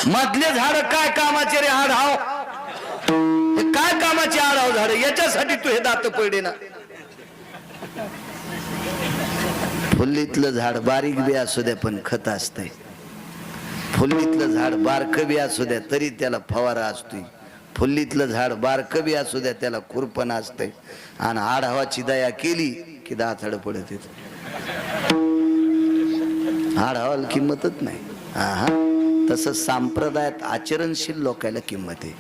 मधले झाड काय कामाचे रे आढाव, हे काय कामाचे आढाव झाड, याच्यासाठी तू हे दात पडे ना. फुल्लीतलं झाड बारीक बी असू द्या पण खत असतंय, फुल्लीतलं झाड बारक बी असू द्या तरी त्याला फवारा असतोय, फुल्लीतलं झाड बारक बी असू द्या त्याला खुरपण असतंय. आणि आढावाची दया केली की दाथड पडत येत. आढावाला किंमतच नाही. हा, तसं संप्रदायात आचरणशील लोकांना किंमत आहे,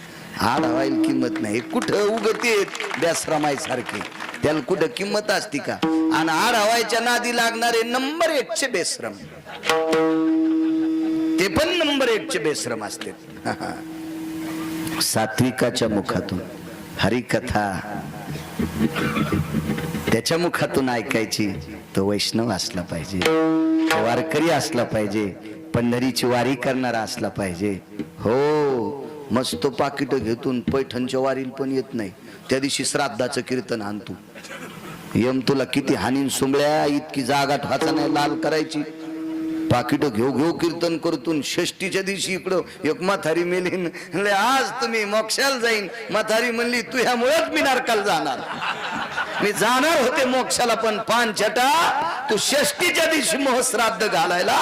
आढावायला किंमत नाही. कुठं उगते बेसरामाई सारखे, त्याला कुठं किंमत असती का. आणि आढावायच्या नादी लागणारे नंबर 1चे बेश्रम, ते पण नंबर 1चे बेश्रम असते. सात्विकाच्या मुखातून हरिकथा त्याच्या मुखातून ऐकायची, तो वैष्णव असला पाहिजे, वारकरी असला पाहिजे, पंढरीची वारी करणारा असला पाहिजे. हो, मस्त पाकिट घेतून पैठणच्या वारीला पण येत नाही. त्या दिवशी श्राद्धाचं कीर्तन आणतो. यम तुला किती हानीन सुंबळ्या, इतकी जागा ठोचा नाही लाल करायची. पाकिट घेऊ घेऊ कीर्तन करतून षष्टीच्या दिवशी इकडं एक म्हातारी मेलीन, आज तुम्ही मोक्षाला जाईन. म्हातारी म्हणली तू ह्यामुळेच मी नरकाला जाणार. मी जाणार होते मोक्षाला पण पान छटा, तू षष्टीच्या दिवशी मोहश्राद्ध घालायला,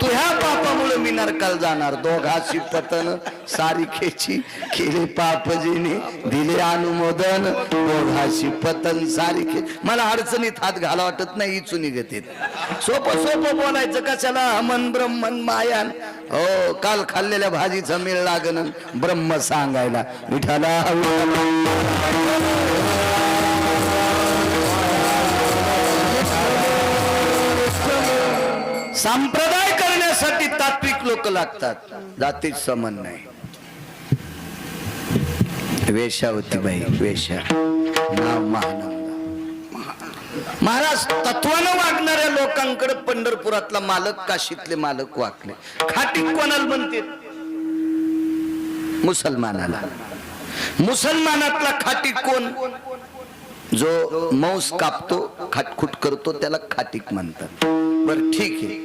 तू ह्या पापामुळे मी नरकाला जाणार. दोघाशी पतन सारिखेची केले पापजीने दिले अनुमोदन, दोघाशी पतन सारिखे. मला अडचणीत हात घाला वाटत नाही, इचून घेते. सोपं सोपं बोलायचं कशाला. मन ब्रह्मन मायान. हो, काल खाल्लेल्या भाजीचा मेळ लागन ब्रह्म सांगायला. विठाला संप्रदाय करण्यासाठी तात्विक लोक लागतात, जातीत समान नाही. वेशावतीबाई, वेशा नाव महानंदा. महाराज तत्वानं वागणाऱ्या लोकांकडे पंढरपुरातला मालक, काशीतले मालक वाकले. खाटीक कोणाला म्हणते? मुसलमानाला. मुसलमानातला खाटीक कोण? जो मांस कापतो, खाटखुट करतो, त्याला खाटीक म्हणतात. बर ठीक आहे,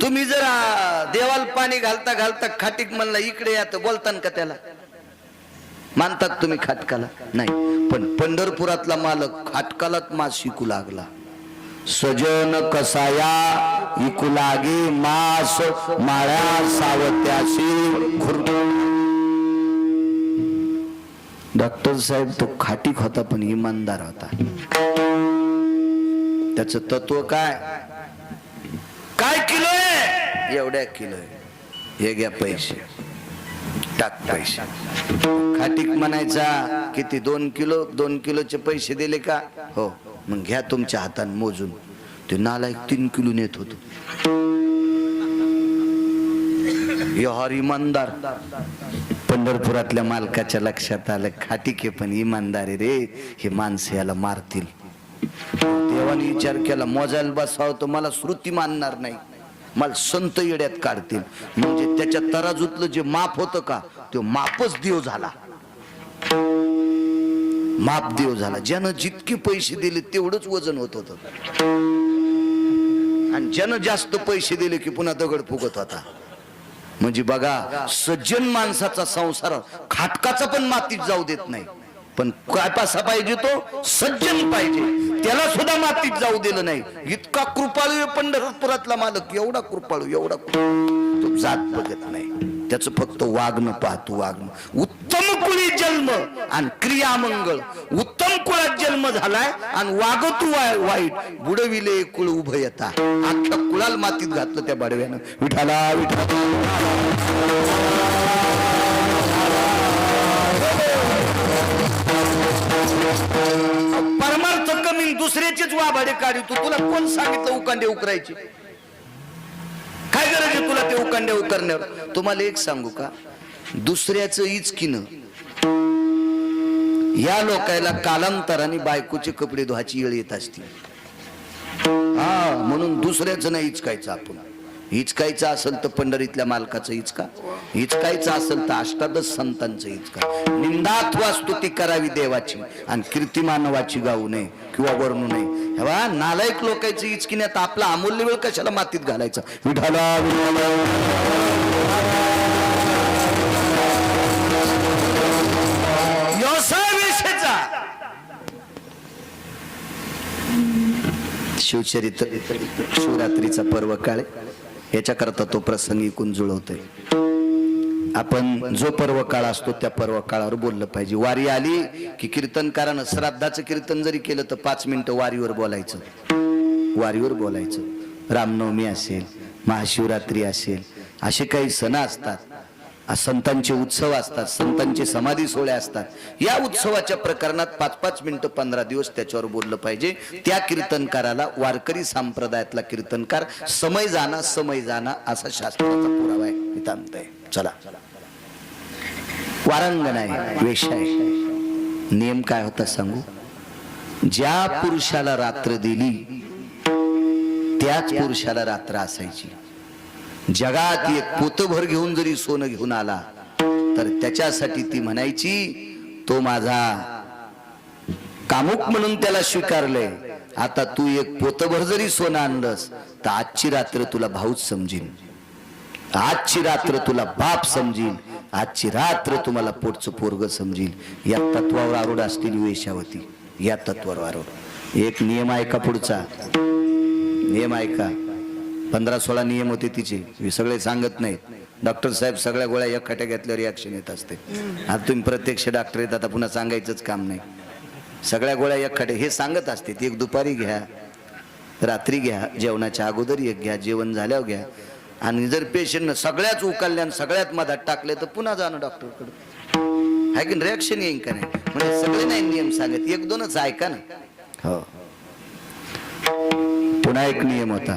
तुम्ही जरा देवाला पाणी घालता घालता खाटीक म्हणला इकडे या, तर बोलतान का त्याला? मानतात तुम्ही खाटकाला? नाही. पण पंढरपुरातला मालक खाटकालाच मास शिकू लागला. सजन कसाया इकू लागे मास, माळ्या सावत्याशी खुर्द. डॉक्टर साहेब तो खाटीक होता पण इमानदार होता. त्याचं तत्व काय? काय किलो आहे? एवढ्या किलो आहे. हे घ्या पैसे, टाक पैसे. खाटीक म्हणायचा किती? 2 किलो. 2 किलोचे पैसे दिले का? हो. मग घ्या तुमच्या हाताने मोजून. ते नालायक 3 किलो नेत होतो. यार इमानदार. पंढरपुरातल्या मालकाच्या लक्षात आलं खाटीक आहे पण इमानदारी रे, हे माणसं याला मारतील. देवाने विचार केला, मोजायला बसावं तर मला श्रुती मानणार नाही, मला संत येड्यात काढतील. म्हणजे त्याच्या तराजूतलं जे माप होतं का, तो मापच देव झाला. माप देव झाला. ज्यानं जितके पैसे दिले तेवढंच वजन होत होतं. आणि ज्यानं जास्त पैसे दिले की पुन्हा दगड फुगत होता. म्हणजे बघा, सज्जन माणसाचा संसार खाटकाचा पण मातीत जाऊ देत नाही. पण काय पासा पाहिजे? तो सज्जन पाहिजे. त्याला सुद्धा मातीत जाऊ दिलं नाही. इतका कृपाळू पंढरपुरातला मालक, एवढा कृपाळू, एवढा तो जात बघत नाही. त्याचं फक्त वागणं पाहतो, वागणं. उत्तम कुळी जन्म आणि क्रियामंगळ. उत्तम कुळात जन्म झालाय आणि वागतू वाईट, बुडविले कुळ उभं येता. अख्ख्या कुळाला मातीत घातलं त्या बडव्यानं. विठाला विठाला. परमार्थ कमी, दुसऱ्याचेच वाभाडे काढतो. तुला कोण सांगितलं उकांडे उकरायचे? काय गरज आहे तुला ते उकांडे उकरण्यावर? तुम्हाला एक सांगू का, दुसऱ्याचं इचकीनं या लोकायला कालांतराने बायकोचे कपडे धुवायची वेळ येत असते. हा, म्हणून दुसऱ्याचं नाही इचकायचं. आपण हिचकायचं असेल तर पंढरीतल्या मालकाचं हिचका, हिचकायचं असेल तर अष्टादश संतांचं हिचका. निंदात्वा स्तुती करावी देवाची आणि कीर्ती मानवाची गाऊ नये किंवा वर्णू नये. हेवा नालायक लोकांचं हिचकिण्यात आपला अमूल्य वेळ कशाला मातीत घालायचा? विठाला. संशयित शिवरात्रीचा पर्व काळ याच्याकरता तो प्रसंग इकून जुळवतोय. आपण जो पर्व काळ असतो त्या पर्व काळावर बोललं पाहिजे. वारी आली की कीर्तनकारानं श्राद्धाचं कीर्तन जरी केलं तर 5 मिनिटं वारीवर बोलायचं. वारीवर बोलायचं. रामनवमी असेल, महाशिवरात्री असेल, असे काही सण असतात, संतांचे उत्सव असतात, संतांचे समाधी सोहळे असतात. या उत्सवाच्या प्रकरणात 5-5 मिनिटं 15 दिवस त्याच्यावर बोललं पाहिजे. त्या कीर्तनकाराला वारकरी संप्रदायातला कीर्तनकार समय जाना असा शास्त्राचा पुरावा आहे. नितांत आहे. चला, वारांगण आहे, वेश आहे. नियम काय होता सांगू? ज्या पुरुषाला रात्र दिली त्याच पुरुषाला रात्र असायची. जगात एक पोतभर घेऊन जरी सोनं घेऊन आला तर त्याच्यासाठी ती म्हणायची, तो माझा कामुक म्हणून त्याला स्वीकारलंय. आता तू एक पोतभर जरी सोनं आणलंस तर आजची रात्र तुला भाऊच समजील, आजची रात्र तुला बाप समजील, आजची रात्र तुम्हाला पोटचं पोरग समजील. या तत्वावर आरूढ असलेली वेश्यावती. या तत्वावर आरूढ. एक नियम ऐका, पुढचा नियम ऐका. 15-16 नियम होते तिचे, हे सगळे सांगत नाहीत. डॉक्टर साहेब सगळ्या गोळ्या एकखट्या घेतल्यावर रिॲक्शन येत असते. आता तुम्ही प्रत्यक्ष डॉक्टर येत, आता पुन्हा सांगायचंच काम नाही. सगळ्या गोळ्या एकखट्या हे सांगत असते. एक दुपारी घ्या, रात्री घ्या, जेवणाच्या अगोदर एक घ्या, जेवण झाल्यावर घ्या. आणि जर पेशंटनं सगळ्याच उकलल्या सगळ्यात मधात टाकले तर पुन्हा जाणं डॉक्टरकडे. आहे की रिॲक्शन येईन का नाही? म्हणजे सगळे नाही नियम सांगत, 1-2च ऐका ना. हो. पुन्हा एक नियम होता.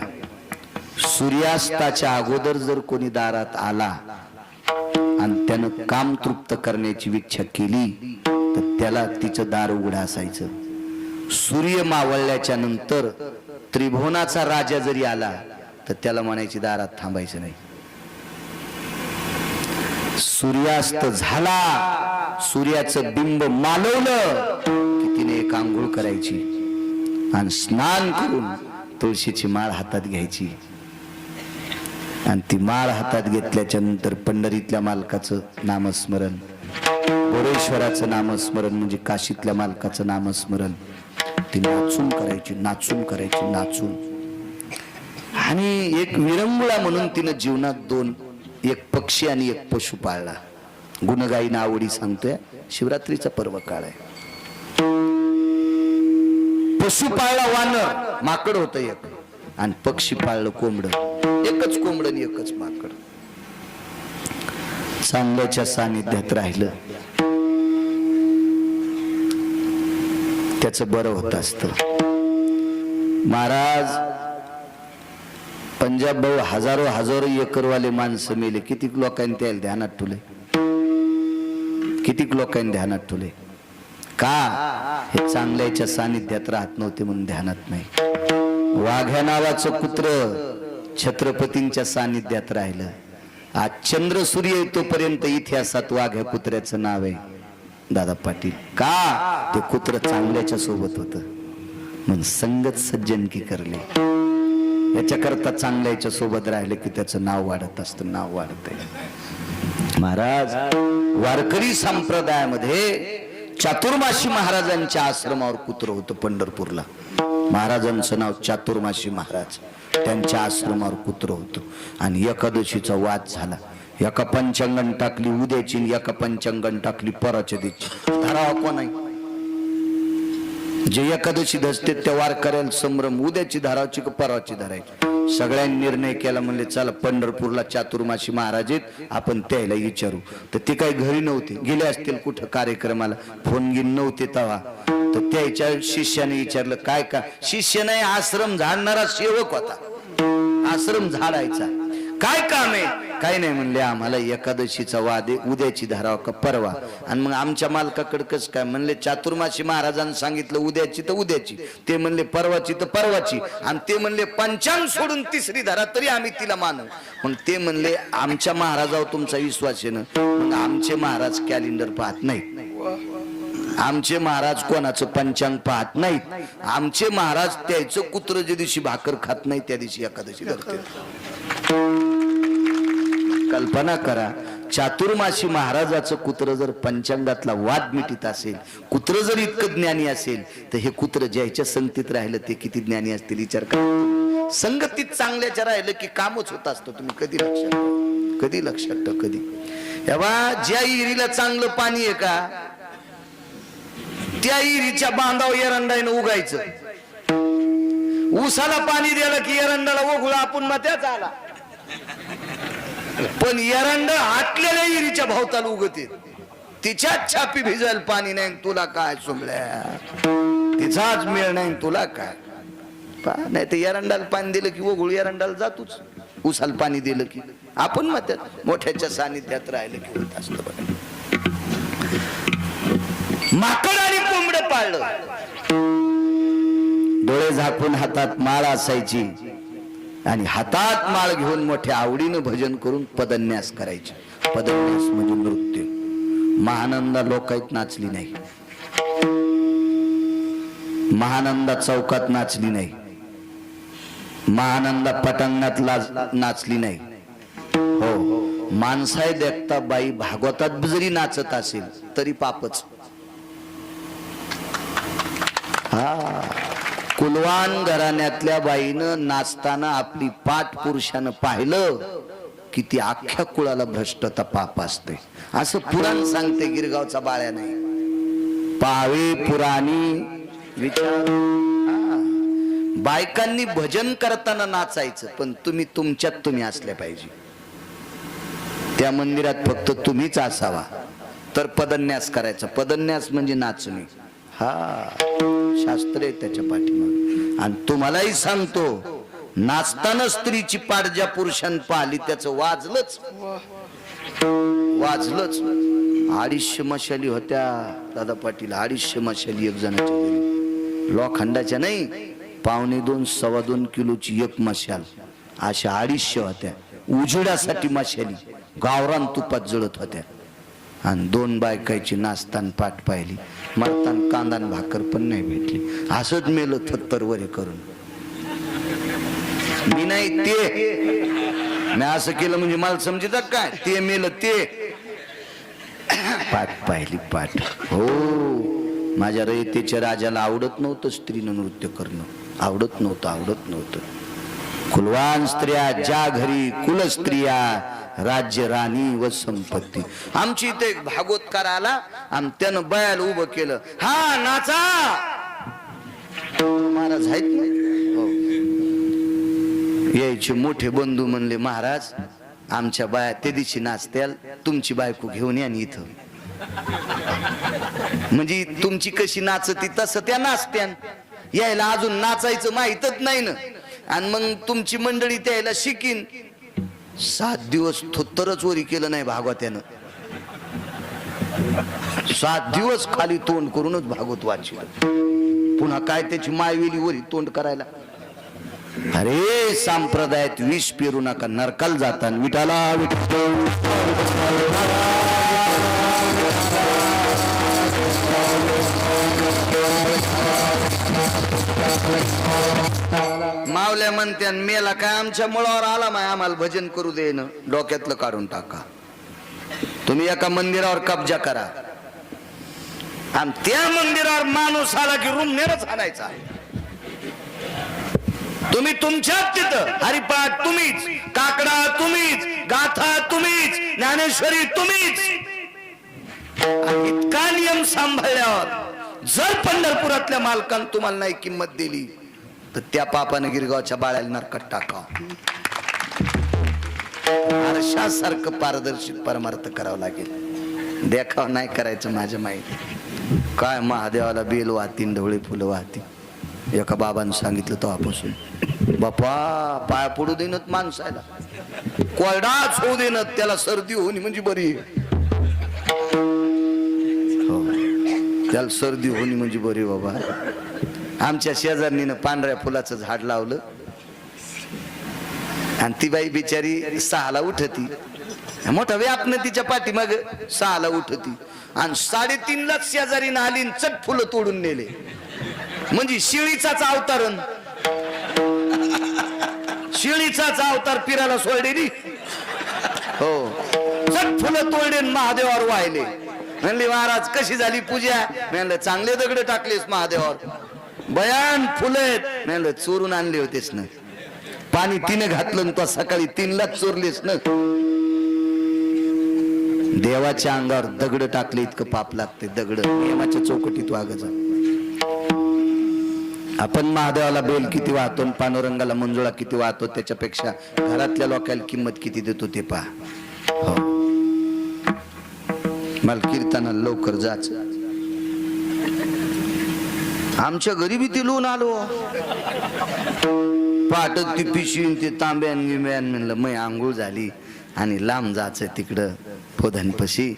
सूर्यास्ताच्या अगोदर जर कोणी दारात आला आणि त्यानं काम तृप्त करण्याची इच्छा केली तर त्याला तिचं दार उघडं असायचं. सूर्य मावळल्याच्या नंतर त्रिभुवनाचा राजा जरी आला तर त्याला म्हणायची दारात थांबायचं नाही. सूर्यास्त झाला, सूर्याचं बिंब मालवलं की तिने एक आंघोळ करायची आणि स्नान करून तुळशीची माळ हातात घ्यायची. आणि ती माळ हातात घेतल्याच्या नंतर पंढरीतल्या मालकाचं नामस्मरण, बोरेश्वराचं नामस्मरण म्हणजे काशीतल्या मालकाचं नामस्मरण ती नाचून करायची, नाचून करायची, नाचून. आणि एक विरंगुळा म्हणून तिनं जीवनात 2, एक पक्षी आणि एक पशु पाळला. गुणगायी आवडी सांगतोय. शिवरात्रीचा पर्व काळ आहे. पशु पाळला वानर, माकड होतं एक, आणि पक्षी पाळलं कोंबड. एकच कोंबड आणि एकच माकड. चांगल्याच्या सानिध्यात राहिलं त्याचं बरं होत असत. महाराज पंजाब भाऊ हजारो एकरवाले माणसं मेले. कितीक लोकांनी त्याला ध्यानात ठेवले, कितीक लोकांनी ध्यानात ठेवले. का? हे चांगल्याच्या सानिध्यात राहत नव्हते म्हणून ध्यानात नाही. वाघ्या नावाचं कुत्र छत्रपतींच्या सानिध्यात राहिलं. आज चंद्र सूर्य येतोपर्यंत इतिहासात वाघ्या कुत्र्याचं नाव आहे दादा पाटील. का? ते कुत्र चांगल्याच्या सोबत होत म्हणून संगत सज्जनकी करले. याच्याकरता चांगल्याच्या सोबत राहिले की त्याचं नाव वाढत असतं, नाव वाढत आहे. महाराज वारकरी संप्रदायामध्ये चातुर्मासी महाराजांच्या आश्रमावर कुत्र होतं पंढरपूरला. महाराजांचं नाव चातुर्मासी महाराज. त्यांच्या आश्रमावर कुत्र होतं. आणि एकादशीचा वाद झाला. एका पंचांगण टाकली उद्याची, एका पंचांगण टाकली परवाच्या दिवशी. धरावा कोण आहे? जे एकादशी धसते त्या वारकऱ्याला संभ्रम, उद्याची धारावची का परवाची धरायची. सगळ्यांनी निर्णय केला, म्हणले चला पंढरपूरला चातुर्मासी महाराज आहेत, आपण त्याला विचारू. तर ते काही घरी नव्हते, गेले असतील कुठं कार्यक्रमाला, फोन घेऊन नव्हते तवा. तर त्याच्या शिष्याने विचारलं काय का? शिष्य नाही, आश्रम झाडणारा सेवक होता. आश्रम झाडायचा काय काम आहे? काय नाही म्हणले, आम्हाला एकादशीचा वाद आहे, उद्याची धराव का परवा. आणि मग आमच्या मालकाकडे कसं काय? म्हणले चातुर्मासी महाराजांनी सांगितलं उद्याची तर उद्याची, ते म्हणले परवाची तर परवाची, आणि ते म्हणले पंचांग सोडून तिसरी धरा तरी आम्ही तिला मानू. मग ते म्हणले आमच्या महाराजावर तुमचा विश्वास आहे ना? मग आमचे महाराज कॅलेंडर पाहत नाहीत, आमचे महाराज कोणाचं पंचांग पाहत नाहीत, आमचे महाराज त्याचं कुत्र ज्या दिवशी भाकर खात नाही त्या दिवशी एकादशी धरते. कल्पना करा, चातुर्मासी महाराजाचं कुत्र जर पंचांगातला वाद मिटित असेल, कुत्र जर इतकं ज्ञानी असेल, तर हे कुत्र ज्याच्या संगतीत राहिलं ते किती ज्ञानी असतील विचार करा. संगतीत चांगल्याच्या राहिलं की कामच होत असतं. तुम्ही कधी लक्षात ठेवा. कधी ज्या विहिरीला चांगलं पाणी आहे का, त्या विहिरीच्या बांधावर एरंडाईनं उगायचं. ऊसाला पाणी दिलं की एरंडाला ओघळा आपण मग त्याच आला. पण एरंड हाटलेल्या विहिरीच्या भोवताला उगते, तिच्याच छापी भिजायला पाणी नाही. तुला काय सुमल्या, तिचाच मेळ नाही. तुला काय नाही तर एरंडाला पाणी दिलं की ओघळू एरंडाला जातोच. ऊसाला पाणी दिलं की आपण मग त्यात मोठ्याच्या सानिध्यात राहिलं की होत असतं. बघा, माकड आणि कोंबडं पाळलं. डोळे झाकून हातात माळ असायची आणि हातात माळ घेऊन मोठ्या आवडीनं भजन करून पदन्यास करायचे. पदन्यास म्हणजे नृत्य. महानंदा लोकात नाचली नाही, महानंदा चौकात नाचली नाही, महानंदा पटांगणात नाचली नाही. हो, माणसाय देखता बाई भागवतात जरी नाचत असेल तरी पापच. कुलवान घराण्यातल्या बाईनं नाचताना आपली पाठ पुरुषानं पाहिलं की ती अख्ख्या कुळाला भ्रष्टता पाप असते, असं पुराण सांगते. गिरगावचा बाळ्या नाही पावे पुराणी विचार. बायकांनी भजन करताना नाचायचं, पण तुम्ही तुमच्यात तुम्ही असल्या पाहिजे. त्या मंदिरात फक्त तुम्हीच असावा तर पदन्यास करायचा. पदन्यास म्हणजे नाचणे. शास्त्र आहे त्याच्या पाठीमागे. आणि तुम्हालाही सांगतो, नाचताना स्त्रीची पाठ ज्या पुरुषांनी पाहिली त्याचं वाजलंच. 250 मशाली होत्या दादा पाटील. 250 मशाली एक जणाच्या घरी, लोखंडाच्या नाही, 1.5-2 2.25 किलोची एक मशाल. अशा 250 होत्या. उजेडासाठी मशाली गावरान तुपात जळत होत्या. आणि 2 बायकाची नाचताना पाठ पाहिली. मरताना कांदान भाकर पण नाही भेटली. असंच मेलं थत्तरवरे करून. मी नाही ते, मी असं केलं म्हणजे मला समजतात काय, ते मेलं ते. पाठ पाहिली पाठ. हो, माझ्या रयतेच्या राजाला आवडत नव्हतं स्त्रीनं नृत्य करणं. आवडत नव्हतं. कुलवान स्त्रिया ज्या घरी, कुल स्त्रिया राज्य राणी व संपत्ती. आमची इथे एक भागवतकार आला आणि त्यानं बयाला उभं केलं. हा नाचा. महाराज आहेत ना, यायचे मोठे बंधू म्हणले, महाराज आमच्या बाया ते दिवशी नाचत्याल, तुमची बायको घेऊन या इथं. म्हणजे तुमची कशी नाचती तसं त्या नाचत्यान. यायला अजून नाचायचं माहीतच नाही ना. आणि मग तुमची मंडळी त्याला शिकीन. 7 दिवस थोत्तरच वरी केलं नाही भागवत्यानं. 7 दिवस खाली तोंड करूनच भागवत वाचलं. पुन्हा काय त्याची मायवेली वरी तोंड करायला. अरे संप्रदायात विष पेरू नका, नरकाल जाताना. विठाला मावल्या म्हणत्या, मेला काय आमच्या मुळावर आला माय, आम्हाला भजन करू दे ना. डोक्यातलं काढून टाका. तुम्ही एका मंदिरावर कब्जा करा आणि त्या मंदिरावर माणूस आला की रूमनेरच आणायचा. तुम्ही तुमच्यात तिथं हरिपाठ तुम्हीच, काकडा तुम्हीच, गाथा तुम्हीच, ज्ञानेश्वरी तुम्हीच. इतका नियम सांभाळल्यावर जर पंढरपुरातल्या मालकांनी तुम्हाला नाही किंमत दिली तर त्या पापाने गिरगावच्या बाळ्याला नरकात टाका. आरशासारखं पारदर्शी परमार्थ करावं लागेल. देखाव नाही करायचं. माझ्या माहिती काय महादेवाला बेल वाहतीन, ढवळे फुलं वाहती. एका बाबांनी सांगितलं तेव्हापासून, बापा पाया पडू देणत माणसाला, कोरडाच होऊ देणत, त्याला सर्दी होणी म्हणजे बरी. त्याला सर्दी होणी म्हणजे बरी. बाबा आमच्या शेजारणीनं पांढऱ्या फुलाचं झाड लावलं आणि ती बाई बिचारी 6ला उठती. मोठा व्यापनं तिच्या पाठीमाग 6ला उठती आणि 3:30लाच शेजारीनं आली चट फुलं तोडून नेले. म्हणजे शिळीचाच अवतारण, शिळीचाच अवतार पिराला सोडलेली. हो, फुकट फुलं तोडले महादेवावर वाहिले. म्हणले महाराज कशी झाली पूजा? म्हणलं चांगले दगड टाकलेस महादेवावर. बयान फुलं आहेत. म्हणलं चोरून आणले होतेस ना. पाणी 3 घातलं तो सकाळी 3ला चोरलेस ना. देवाच्या अंगावर दगड टाकले इतकं पाप लागते. दगड नियमाच्या चौकटीत वागायचा. आपण महादेवाला बेल किती वाहतो, पांडुरंगाला मंजुळा किती वाहतो, त्याच्यापेक्षा घरातल्या लोकांना किंमत किती देतो ते पहा. हो, मला कीर्तनाला लवकर जाच. आमच्या घरी बी ती लोन आलो. पाटत ती पिशवी ते तांब्यान गिंब्यान. म्हणलं मै आंघोळ झाली आणि लांब जायचं तिकडं पोधनपशी.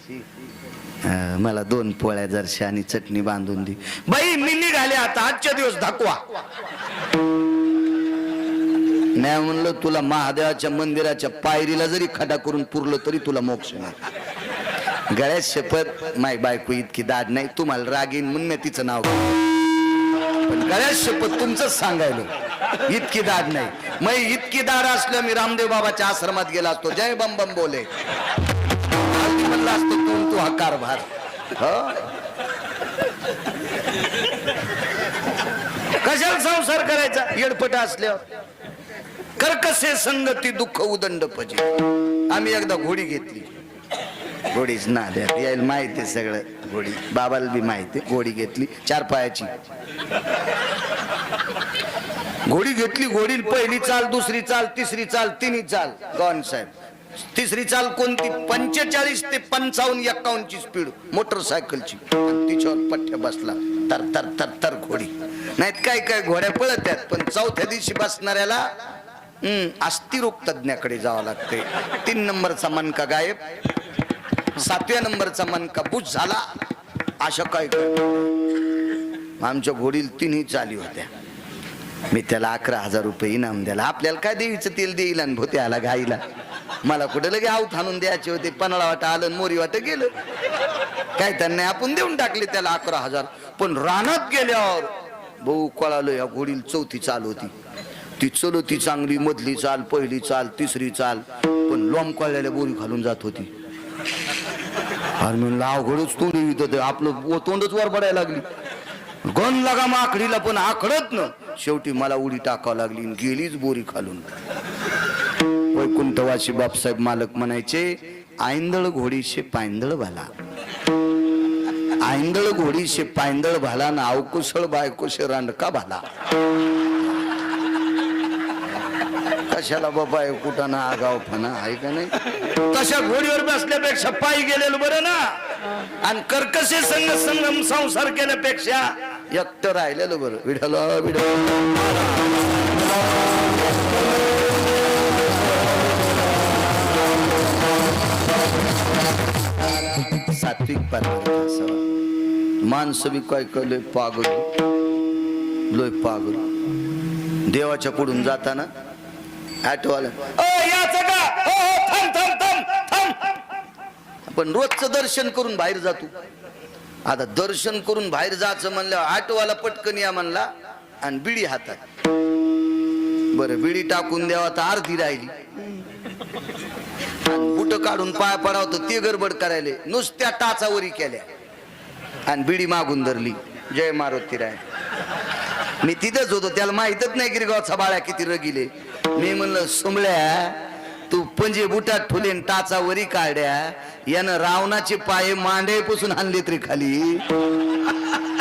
मला 2 पोळ्या जरशा आणि चटणी बांधून दी. बाई मी निघाले आता, आजच्या दिवस दाखवा. नाही म्हणलं तुला महादेवाच्या मंदिराच्या पायरीला जरी खडा करून पुरलं तरी तुला मोक्ष नाही. गळ्यात शपथ, माय बायको इतकी दाद नाही. तुम्हाला राग येईन म्हणून मी तिचं नाव, पण गळ्यात शपथ तुमचंच सांगायलो इतकी दाद नाही. मग इतकी दाड असलं मी रामदेव बाबाच्या आश्रमात गेला असतो. जय बम बम बोले म्हणला असतो तू हा कारभार. कशाला संसार करायचा येडपट असल्यावर? कर्कसे संगती दुःख उदंड पजे. आम्ही एकदा घोडी घेतली. घोडीच ना द्या यायला माहिती सगळं. घोडी बाबाला बी माहिती. घोडी घेतली 4 पायाची. घोडी घेतली. घोडी पहिली चाल, दुसरी चाल, तिसरी चाल, 3ही चाल. गॉन साहेब तिसरी चाल कोणती? 45 ते 55 51 ची स्पीड मोटरसायकलची. तिच्यावर पठ्ठ्या बसला. तर तर तर तर घोडी. नाहीत काय काय घोड्या पळत आहेत. पण 4थ्या दिवशी बसणाऱ्याला अस्थिरोग तज्ञाकडे जावं लागते. 3 नंबरचा मनका गायब, 7व्या नंबरचा मनका बुश झाला. अशा काय आमच्या घोडील 3ही चाली होत्या. मी त्याला 11,000 रुपये इनाम द्याला. आपल्याला काय देवीचं तेल देईल आणि भोते आला गाईला. मला कुठे लगे आऊत आणून द्यायचे होते. पन्हाळा वाटा आलं, मोरी वाट गेलं. काय त्यांना आपण देऊन टाकले त्याला 11,000. पण रानात गेल्यावर भाऊ कळालं या घोडील 4थी चाल होती. ती चलती चांगली. मधली चाल, पहिली चाल, तिसरी चाल. पण लोंब कळलेल्या बोरी घालून जात होती. आणि म्हणलं अवघडच तोंड आपलं तोंडच वर पडायला लागली. गण लागा माकडीला पण आखडत न. शेवटी मला उडी टाकावं लागली. गेलीच बोरी खालून. वैकुंठवासी बापसाहेब मालक म्हणायचे, आईंदळ घोडीशे पायंदळ भाला. आईंदळ घोडीशे पायंदळ भाला ना अवकुशळ बायकोशे रांडका भाला. कशाला बाबा कुठं ना आगाव फना आहे का नाही? तशा घोडीवर बसल्यापेक्षा पायी गेलेलं बरं ना. आणि कर्कशे संगम संसार केल्यापेक्षा एकटं राहिलेलं बरं. विठ्ठल सात्विक पदार्थ असावा. माणसं बी काय कळलंय पागल, लोय पागल. देवाच्या पुढून जाताना ऑटोवाला आपण रोजचं दर्शन करून बाहेर जातो. आता दर्शन करून बाहेर जायचं म्हणलं ऑटोवाला पटकन या म्हणला आणि बिडी हातात. बरं बिडी टाकून द्यावा तर अर्धी राहिली. बुट काढून पाय पडावतं ते गडबड करायले. नुसत्या टाचावरी केल्या आणि बिडी मागून धरली. जय मारुती राय. मी तिथंच होतो. त्याला माहितच नाही गिरगावचा बाळ्या किती रगिले. मी म्हणलं सुमळ्या तू पंजे बुटात ठुले टाचावरी काढ्या. यानं रावणाचे पाय मांड्यापासून हाणले तरी खाली.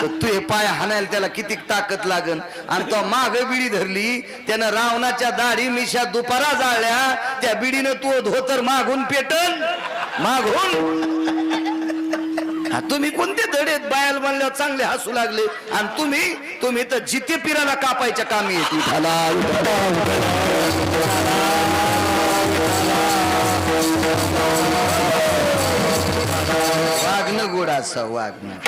तू हे पाय हाणायला त्याला किती ताकद लागन. आणि तो माग बिडी धरली. त्यानं रावणाच्या दाढी मिशा दुपारा जाळल्या. त्या बिडीनं तू धोतर मागून पेटन मागून. तुम्ही कोणते धडेत बायल म्हणल्यावर चांगले हसू लागले. आणि तुम्ही तर जिथे पिराला कापायच्या कामी येते. वागणं गोड असं वागणं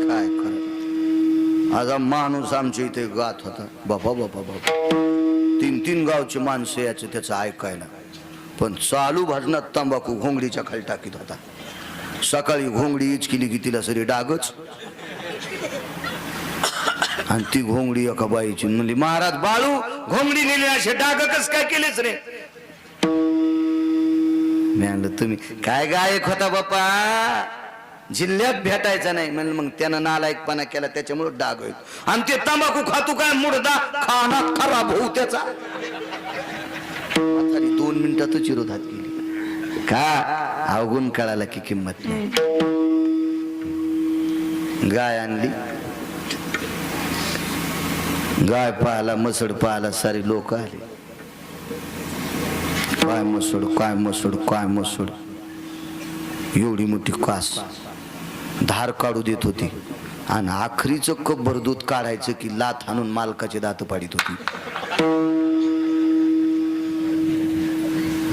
काय खरं. आज माणूस आमच्या इथे गात होता. बाबा बाबा बाबा 3 गावचे माणसं याचं त्याचं ऐकायला. पण चालू भजनात तंबाखू घोंगडीच्या खाली टाकीत होता. सकाळी घोंगडी इचकिली की तिला सरी डागच. आणि ती घोंगडी एका बाईची म्हणली, महाराज बाळू घोंगडी नेली असे डाग कस काय केलेच रे? मी म्हणलं तुम्ही काय गायक होता बापा, जिल्ह्यात भेटायचा नाही म्हणलं. मग त्यानं नालायकपणा केला त्याच्यामुळे डाग होईल. आणि ते तंबाखू खातो काय मुडदा खाना खराब होऊ त्याचा. 2 मिनिटातच विरोधात गेली. का अवगुण कळाला की किंमत नाही. गाय आणली, गाय पाहाला मसड पाहाला सारे लोक आले. काय मसड काय मसड काय मसड, एवढी मोठी कास धार काढू देत होती. आणि आखरीचं कप भर दूध काढायचं की लाथ हाणून मालकाचे दात पाडीत होती.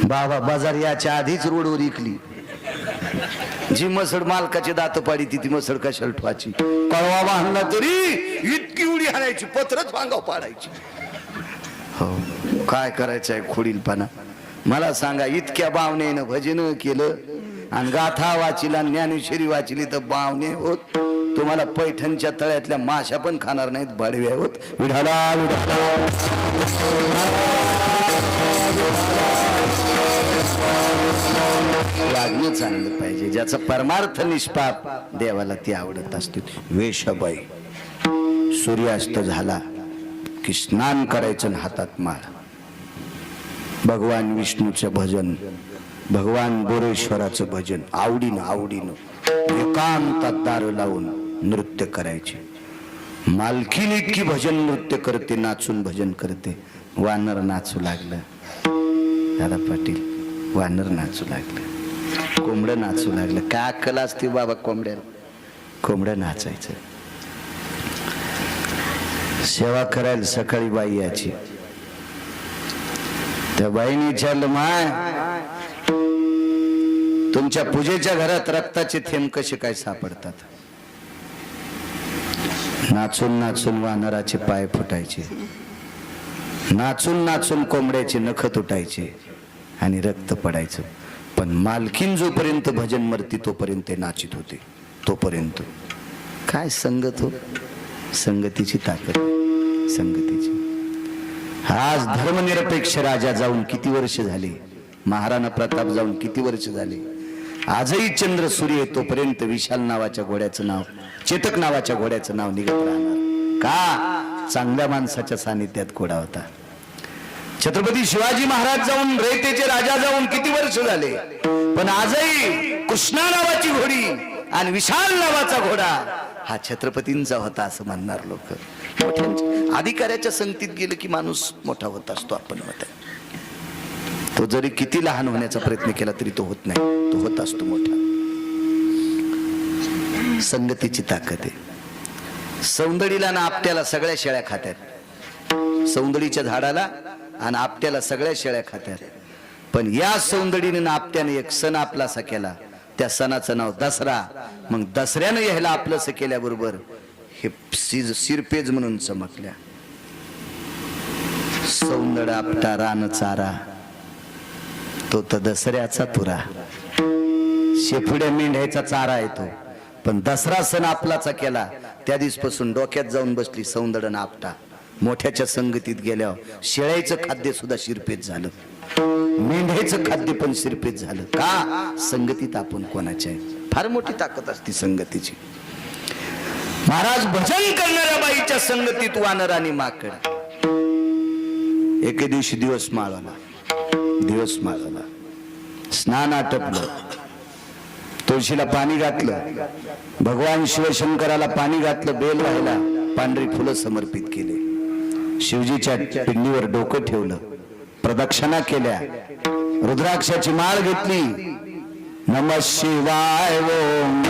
बाबा बाजार याच्या आधीच रोडवर इकली. जी मसड मालकाचे दात पाडी ती मसड कशाला ठेवायची. कळवा बांधला तरी इतकी उडी हाणायची, पत्रच भांगाव पाडायची. हो काय करायचं आहे खोडीलपणा. मला सांगा, इतक्या बावनेनं भजन केलं आणि गाथा वाचिला ज्ञानेश्वरी वाचिली तर बावने होत. तुम्हाला पैठणच्या तळ्यातल्या माशा पण खाणार नाहीत, भाडव्या होत. विढाला विढाला वागणं चांगलं पाहिजे. ज्याचा परमार्थ निष्पाप देवाला ती आवडत असते. वेशबाई सूर्यास्त झाला की स्नान करायचं हातात माळ. भगवान विष्णूचं भजन, भगवान बोरेश्वराचं भजन आवडीनं आवडीनं एकांतात दार लावून नृत्य करायचे. मालकीन इतकी भजन नृत्य करते, नाचून भजन करते. वानर नाचू लागलं. दादा पाटील वानर नाचू लागलं, कोंबडं नाचू लागलं. काय अक्कल असते बाबा कोंबड्याला. कोंबडं नाचायचं. सेवा करायला सकाळी बाई यायची. त्या बाईने विचारलं, माय तुमच्या पूजेच्या घरात रक्ताचे थेंब कसे काय सापडतात. नाचून नाचून वानराचे पाय फुटायचे, नाचून नाचून कोंबड्याचे नख तुटायचे आणि रक्त पडायचं. पण मालकीन जोपर्यंत भजन मरती तोपर्यंत ते नाचित होते. तोपर्यंत काय संगत हो, संगतीची ताकद, संगतीची. आज धर्मनिरपेक्ष राजा जाऊन किती वर्ष झाले, महाराणा प्रताप जाऊन किती वर्ष झाले. आजही चंद्र सूर्य तोपर्यंत विशाल नावाच्या घोड्याचं नाव, चेतक नावाच्या घोड्याचं नाव निघत राहणार. का? चांगल्या माणसाच्या सानिध्यात घोडा होता. छत्रपती शिवाजी महाराज जाऊन, रयतेचे राजा जाऊन किती वर्ष झाले, पण आजही कृष्णा नावाची घोडी आणि विशाल नावाचा घोडा हा छत्रपतींचा होता असं म्हणणार लोक. मोठ्यांच्या अधिकाऱ्याच्या संगतीत गेलं की माणूस मोठा होत असतो. आपण मत आहे तो जरी किती लहान होण्याचा प्रयत्न केला तरी तो होत नाही, तो होत असतो मोठा. संगतीची ताकद आहे. सौंदडीला ना आपट्याला सगळ्या शेळ्या खात्यात. सौंदडीच्या झाडाला आणि आपट्याला सगळ्या शेळ्या खात्यात. पण या सौंदडीने ना आपट्याने एक सण आपलासा केला. त्या सणाचं नाव दसरा. मग दसऱ्यानं यायला आपलंसं केल्याबरोबर हे सिरपेज म्हणून चमकल्या. सौंदड आपटा रान चारा, तो तर दसऱ्याचा तुरा. शेपुड्या मेंढ्याचा चारा येतो. पण दसरा सण आपलाचा केला त्या दिवसपासून डोक्यात जाऊन बसली सौंदड आपटा. मोठ्याच्या संगतीत गेल्यावर शेळ्याचं खाद्य सुद्धा शिरपेच झालं, मेंढ्याचं खाद्य पण शिरपेच झालं. का? संगतीत आपण कोणाच्या आहे. फार मोठी ताकद असते संगतीची. महाराज भजन करणाऱ्या बाईच्या संगतीत वानर आणि माकड. एके दिवशी दिवस माळाला, दिवस माळाला. स्नान आटपलं, तुळशीला पाणी घातलं, भगवान शिवशंकराला पाणी घातलं, बेल व्हायला पांढरी फुलं समर्पित केले, शिवजीच्या पिंडीवर डोकं ठेवलं, प्रदक्षिणा केल्या, रुद्राक्षाची माळ घेतली. नमः शिवाय ओम